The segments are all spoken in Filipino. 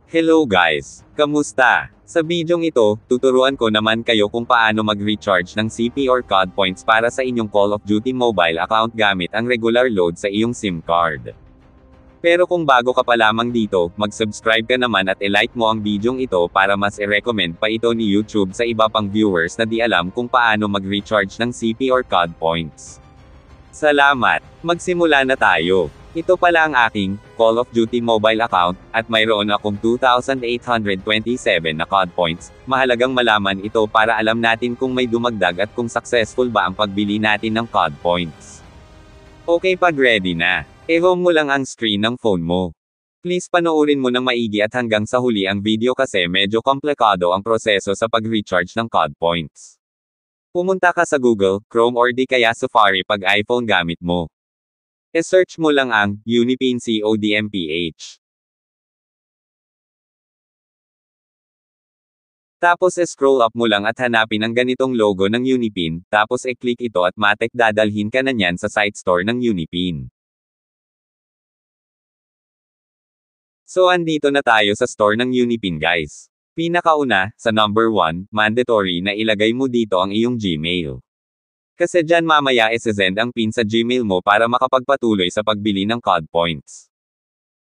Hello guys! Kamusta? Sa bidyong ito, tuturuan ko naman kayo kung paano mag-recharge ng CP or COD points para sa inyong Call of Duty mobile account gamit ang regular load sa iyong SIM card. Pero kung bago ka pa lamang dito, mag-subscribe ka naman at i-like mo ang bidyong ito para mas i-recommend pa ito ni YouTube sa iba pang viewers na di alam kung paano mag-recharge ng CP or COD points. Salamat! Magsimula na tayo! Ito pala ang aking Call of Duty mobile account, at mayroon akong 2,827 na COD points. Mahalagang malaman ito para alam natin kung may dumagdag at kung successful ba ang pagbili natin ng COD points. Okay, pag ready na, i-home mo lang ang screen ng phone mo. Please panoorin mo ng maigi at hanggang sa huli ang video kasi medyo komplikado ang proseso sa pag-recharge ng COD points. Pumunta ka sa Google, Chrome or di kaya Safari pag iPhone gamit mo. E-search mo lang ang Unipin CODMPH. Tapos scroll up mo lang at hanapin ang ganitong logo ng Unipin, tapos i-click ito at matik dadalhin ka na niyan sa site store ng Unipin. So andito na tayo sa store ng Unipin guys. Pinakauna, sa number 1, mandatory na ilagay mo dito ang iyong Gmail. Kasi dyan mamaya isesend ang PIN sa Gmail mo para makapagpatuloy sa pagbili ng COD points.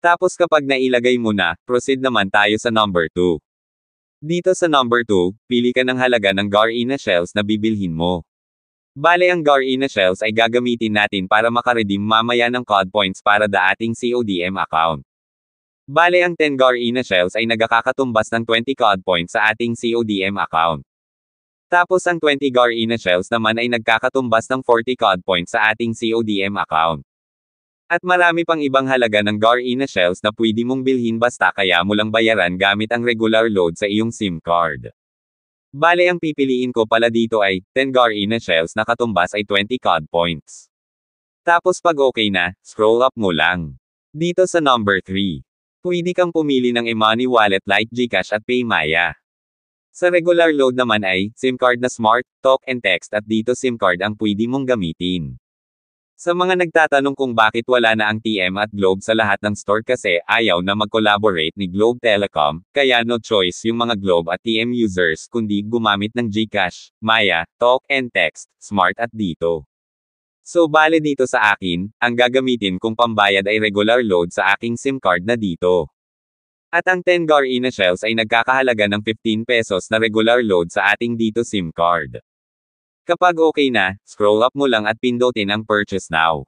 Tapos kapag nailagay mo na, proceed naman tayo sa number 2. Dito sa number 2, pili ka ng halaga ng Garena shells na bibilhin mo. Bale ang Garena shells ay gagamitin natin para makaredeem mamaya ng COD points para da ating CODM account. Bale ang 10 Garena shells ay nagkakatumbas ng 20 COD points sa ating CODM account. Tapos ang 20 Garena shells naman ay nagkakatumbas ng 40 COD points sa ating CODM account. At marami pang ibang halaga ng Garena shells na pwede mong bilhin basta kaya mo lang bayaran gamit ang regular load sa iyong SIM card. Bale ang pipiliin ko pala dito ay 10 Garena shells na katumbas ay 20 COD points. Tapos pag okay na, scroll up mo lang. Dito sa number 3. Pwede kang pumili ng e-money wallet like GCash at PayMaya. Sa regular load naman ay, SIM card na Smart, Talk and Text at dito SIM card ang pwede mong gamitin. Sa mga nagtatanong kung bakit wala na ang TM at Globe sa lahat ng store kasi ayaw na mag-collaborate ni Globe Telecom, kaya no choice yung mga Globe at TM users kundi gumamit ng GCash, Maya, Talk and Text, Smart at dito. So bale dito sa akin, ang gagamitin kong pambayad ay regular load sa aking SIM card na dito. At ang 10 Garena shells ay nagkakahalaga ng 15 pesos na regular load sa ating dito SIM card. Kapag okay na, scroll up mo lang at pindutin ang purchase now.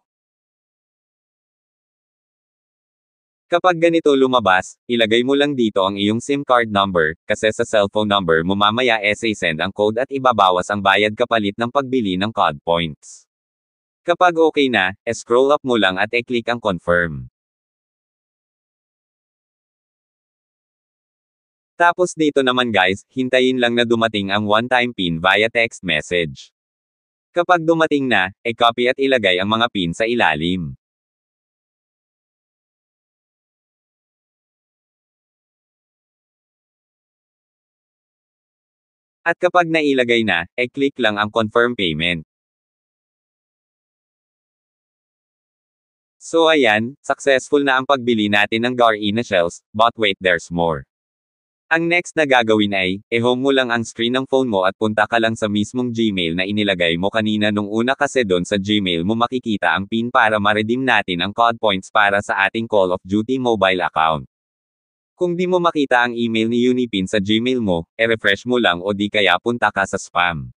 Kapag ganito lumabas, ilagay mo lang dito ang iyong SIM card number, kasi sa cellphone number mo mamaya send ang code at ibabawas ang bayad kapalit ng pagbili ng COD points. Kapag okay na, scroll up mo lang at i-click ang confirm. Tapos dito naman guys, hintayin lang na dumating ang one-time PIN via text message. Kapag dumating na, copy at ilagay ang mga PIN sa ilalim. At kapag nailagay na, click lang ang confirm payment. So ayan, successful na ang pagbili natin ng Garena shells, but wait, there's more. Ang next na gagawin ay, i-home mo lang ang screen ng phone mo at punta ka lang sa mismong Gmail na inilagay mo kanina nung una kasi doon sa Gmail mo makikita ang PIN para ma-redeem natin ang COD points para sa ating Call of Duty mobile account. Kung di mo makita ang email ni Unipin sa Gmail mo, refresh mo lang o di kaya punta ka sa spam.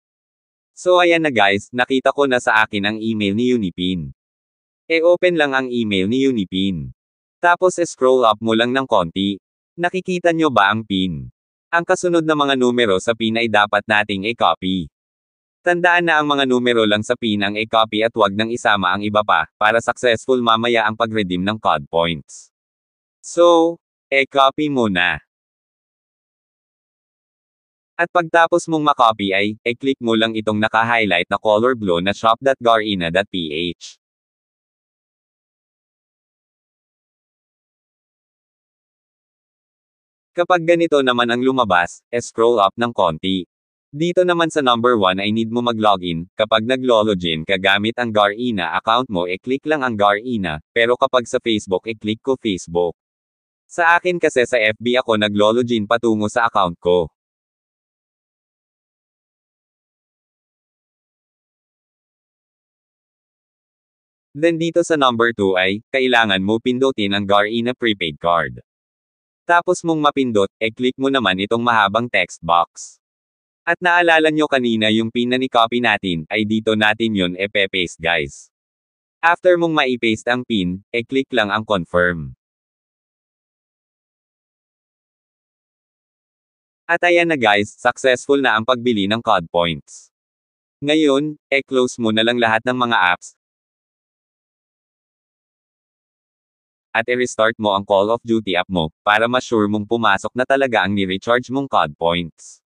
So ayan na guys, nakita ko na sa akin ang email ni Unipin. Open lang ang email ni Unipin. Tapos scroll up mo lang ng konti. Nakikita nyo ba ang PIN? Ang kasunod na mga numero sa PIN ay dapat nating i-copy. Tandaan na ang mga numero lang sa PIN ang i-copy at wag nang isama ang iba pa, para successful mamaya ang pag-redeem ng COD points. So, i-copy mo na. At pagtapos mong makopy ay, i-click mo lang itong naka-highlight na color blue na shop.garena.ph. Kapag ganito naman ang lumabas, scroll up ng konti. Dito naman sa number 1 ay need mo mag-login. Kapag nag-login ka gamit ang Garena account mo, i-click lang ang Garena, pero kapag sa Facebook, i-click ko Facebook. Sa akin kasi sa FB ako nag-lologin patungo sa account ko. Then dito sa number 2 ay, kailangan mo pindutin ang Garena prepaid card. Tapos mong mapindot, click mo naman itong mahabang text box. At naalala nyo kanina yung pin na ni-copy natin, ay dito natin yun paste guys. After mong maipaste ang pin, click lang ang confirm. At ayan na guys, successful na ang pagbili ng COD points. Ngayon, close mo na lang lahat ng mga apps. At i-restart mo ang Call of Duty app mo, para ma-sure mong pumasok na talaga ang ni-recharge mong COD points.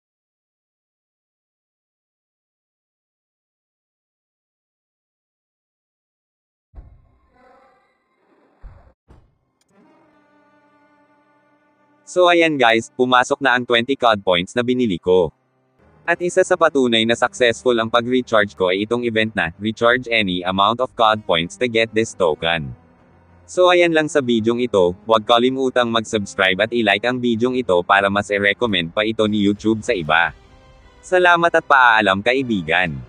So ayan guys, pumasok na ang 20 COD points na binili ko. At isa sa patunay na successful ang pag-recharge ko ay itong event na, recharge any amount of COD points to get this token. So ayan lang sa bidyong ito, huwag kalimutang mag-subscribe at i-like ang bidyong ito para mas i-recommend pa ito ni YouTube sa iba. Salamat at paalam kaibigan.